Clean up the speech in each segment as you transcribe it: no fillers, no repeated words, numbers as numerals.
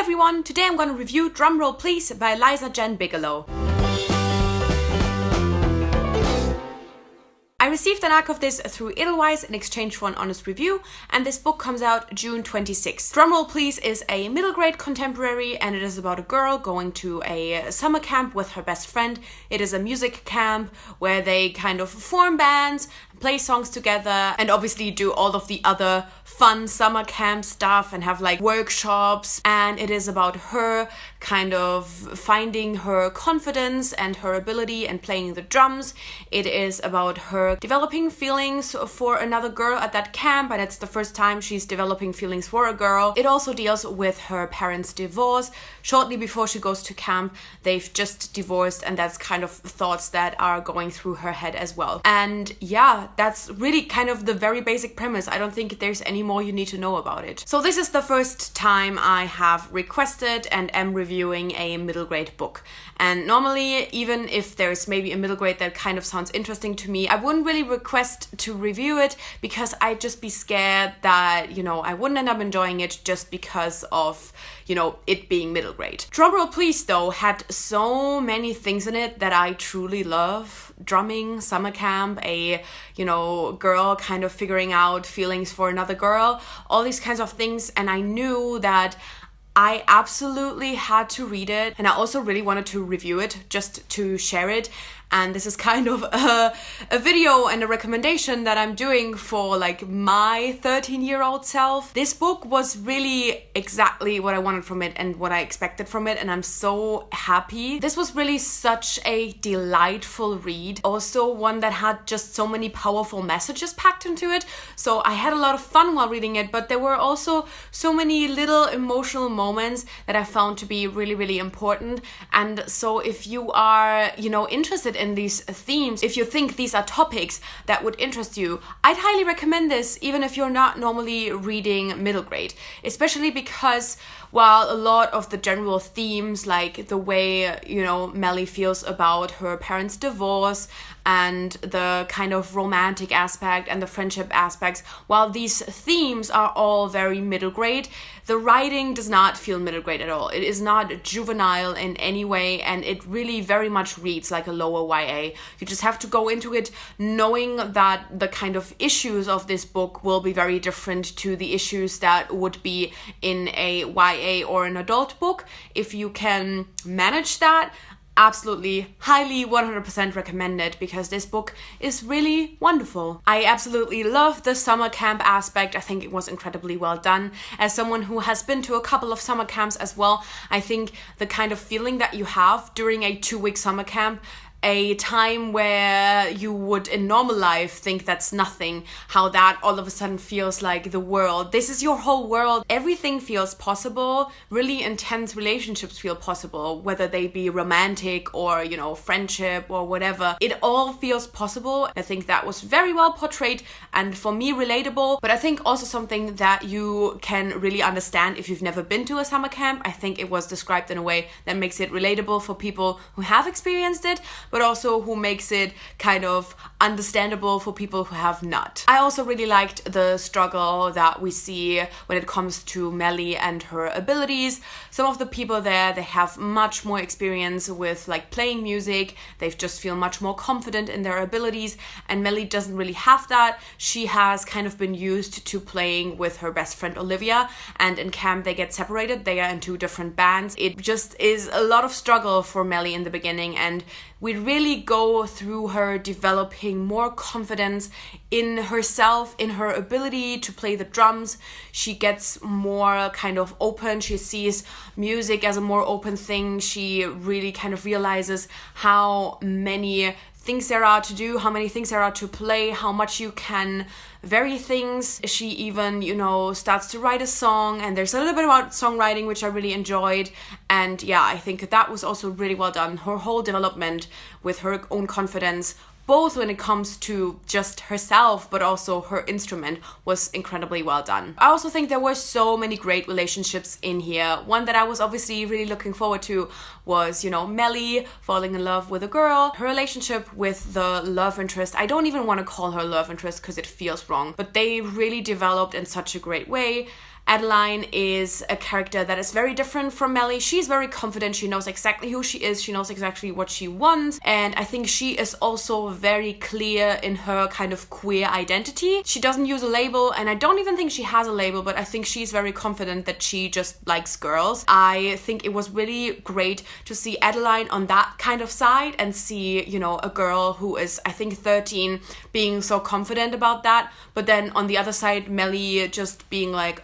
everyone, today I'm going to review Drumroll Please by Jenn Bigelow. I received an arc of this through Edelweiss in exchange for an honest review, and this book comes out June 26th. Drumroll Please is a middle grade contemporary, and it is about a girl going to a summer camp with her best friend. It is a music camp where they kind of form bands, play songs together, and obviously do all of the other fun summer camp stuff and have like workshops. And it is about her kind of finding her confidence and her ability and playing the drums. It is about her developing feelings for another girl at that camp, and it's the first time she's developing feelings for a girl. It also deals with her parents' divorce. Shortly before she goes to camp, they've just divorced, and that's kind of thoughts that are going through her head as well. And yeah, that's really kind of the very basic premise. I don't think there's any more you need to know about it. So this is the first time I have requested and am reviewing a middle grade book. And normally, even if there's maybe a middle grade that kind of sounds interesting to me, I wouldn't really request to review it because I'd just be scared that, I wouldn't end up enjoying it just because of, it being middle grade. Drumroll Please, though, had so many things in it that I truly love. Drumming, summer camp, a, girl kind of figuring out feelings for another girl, all these kinds of things. And I knew that I absolutely had to read it, and I also really wanted to review it just to share it. And this is kind of a video and a recommendation that I'm doing for like my 13-year-old self. This book was really exactly what I wanted from it and what I expected from it, and I'm so happy. This was really such a delightful read. Also one that had just so many powerful messages packed into it. So I had a lot of fun while reading it, but there were also so many little emotional moments that I found to be really, really important. And so if you are, interested in these themes, if you think these are topics that would interest you, I'd highly recommend this even if you're not normally reading middle grade, especially because while a lot of the general themes, like the way, Melly feels about her parents' divorce and the kind of romantic aspect and the friendship aspects, while these themes are all very middle grade, the writing does not feel middle grade at all. It is not juvenile in any way, and it really very much reads like a lower YA. You just have to go into it knowing that the kind of issues of this book will be very different to the issues that would be in a YA or an adult book. If you can manage that, absolutely, highly 100% recommend it, because this book is really wonderful. I absolutely love the summer camp aspect. I think it was incredibly well done. As someone who has been to a couple of summer camps as well, I think the kind of feeling that you have during a 2-week summer camp, a time where you would in normal life think that's nothing, how that all of a sudden feels like the world. This is your whole world. Everything feels possible. Really intense relationships feel possible, whether they be romantic or, friendship or whatever. It all feels possible. I think that was very well portrayed and for me relatable, but I think also something that you can really understand if you've never been to a summer camp. I think it was described in a way that makes it relatable for people who have experienced it, but also who makes it kind of understandable for people who have not. I also really liked the struggle that we see when it comes to Melly and her abilities. Some of the people there, they have much more experience with like playing music. They just feel much more confident in their abilities, and Melly doesn't really have that. She has kind of been used to playing with her best friend Olivia, and in camp they get separated. They are in 2 different bands. It just is a lot of struggle for Melly in the beginning, and we really go through her developing more confidence in herself, in her ability to play the drums. She gets more kind of open. She sees music as a more open thing. She really kind of realizes how many things there are to do, how many things there are to play, how much you can vary things. She even, starts to write a song, and there's a little bit about songwriting, which I really enjoyed. And yeah, I think that was also really well done. Her whole development with her own confidence, both when it comes to just herself, but also her instrument, was incredibly well done. I also think there were so many great relationships in here. One that I was obviously really looking forward to was, Melly falling in love with a girl. Her relationship with the love interest, I don't even want to call her love interest because it feels wrong, but they really developed in such a great way. Adeline is a character that is very different from Melly. She's very confident. She knows exactly who she is. She knows exactly what she wants. And I think she is also very clear in her kind of queer identity. She doesn't use a label, and I don't even think she has a label, but I think she's very confident that she just likes girls. I think it was really great to see Adeline on that kind of side and see, you know, a girl who is, I think, 13 being so confident about that. But then on the other side, Melly just being like,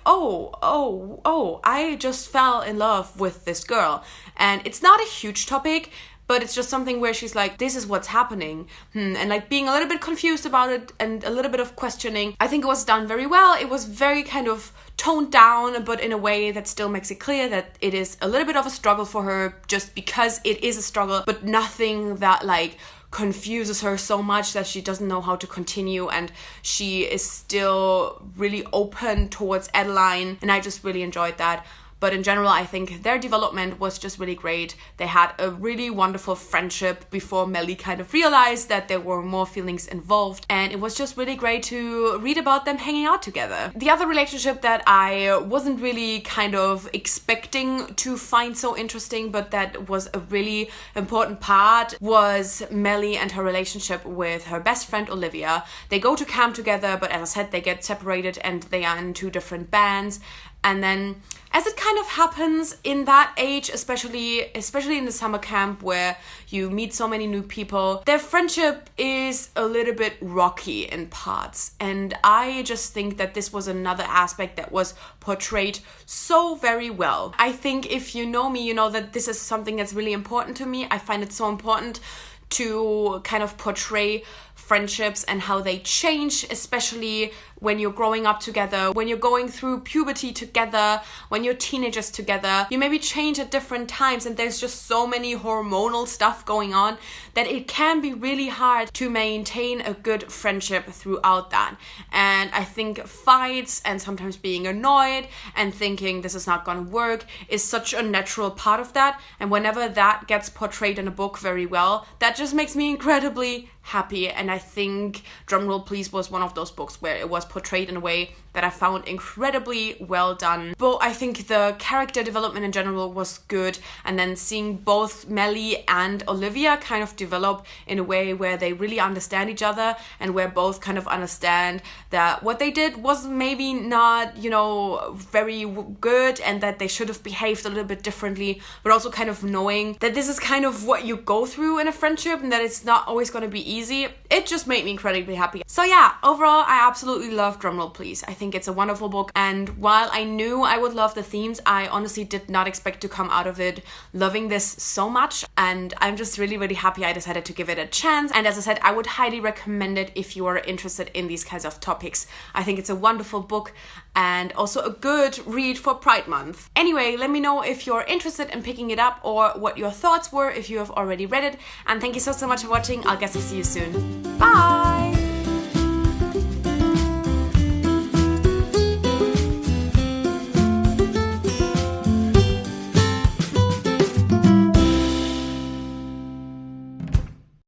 I just fell in love with this girl. And it's not a huge topic, but it's just something where she's like, this is what's happening. And like being a little bit confused about it and a little bit of questioning. I think it was done very well. It was very kind of toned down, but in a way that still makes it clear that it is a little bit of a struggle for her just because it is a struggle, but nothing that like confuses her so much that she doesn't know how to continue, and she is still really open towards Adeline, and I just really enjoyed that. But in general, I think their development was just really great. They had a really wonderful friendship before Melly kind of realized that there were more feelings involved. And it was just really great to read about them hanging out together. The other relationship that I wasn't really kind of expecting to find so interesting, but that was a really important part, was Melly and her relationship with her best friend Olivia. They go to camp together, but as I said, they get separated and they are in 2 different bands. And then, as it kind of happens in that age, especially in the summer camp where you meet so many new people, their friendship is a little bit rocky in parts. And I just think that this was another aspect that was portrayed so very well. I think if you know me, you know that this is something that's really important to me. I find it so important to kind of portray friendships and how they change, especially when you're growing up together, when you're going through puberty together, when you're teenagers together. You maybe change at different times, and there's just so many hormonal stuff going on that it can be really hard to maintain a good friendship throughout that. And I think fights and sometimes being annoyed and thinking this is not gonna work is such a natural part of that. And whenever that gets portrayed in a book very well, that just makes me incredibly happy. And I think Drumroll Please was one of those books where it was portrayed in a way that I found incredibly well done. But I think the character development in general was good, and then seeing both Melly and Olivia kind of develop in a way where they really understand each other, and where both kind of understand that what they did was maybe not, you know, very good, and that they should have behaved a little bit differently, but also kind of knowing that this is kind of what you go through in a friendship and that it's not always going to be easy. It just made me incredibly happy. So yeah, overall, I absolutely love Drumroll Please. I think it's a wonderful book, and while I knew I would love the themes, I honestly did not expect to come out of it loving this so much, and I'm just really, really happy I decided to give it a chance. And as I said, I would highly recommend it if you are interested in these kinds of topics. I think it's a wonderful book and also a good read for Pride Month. Anyway, let me know if you're interested in picking it up or what your thoughts were if you have already read it, and thank you so much for watching. I'll guess to see you soon. Bye!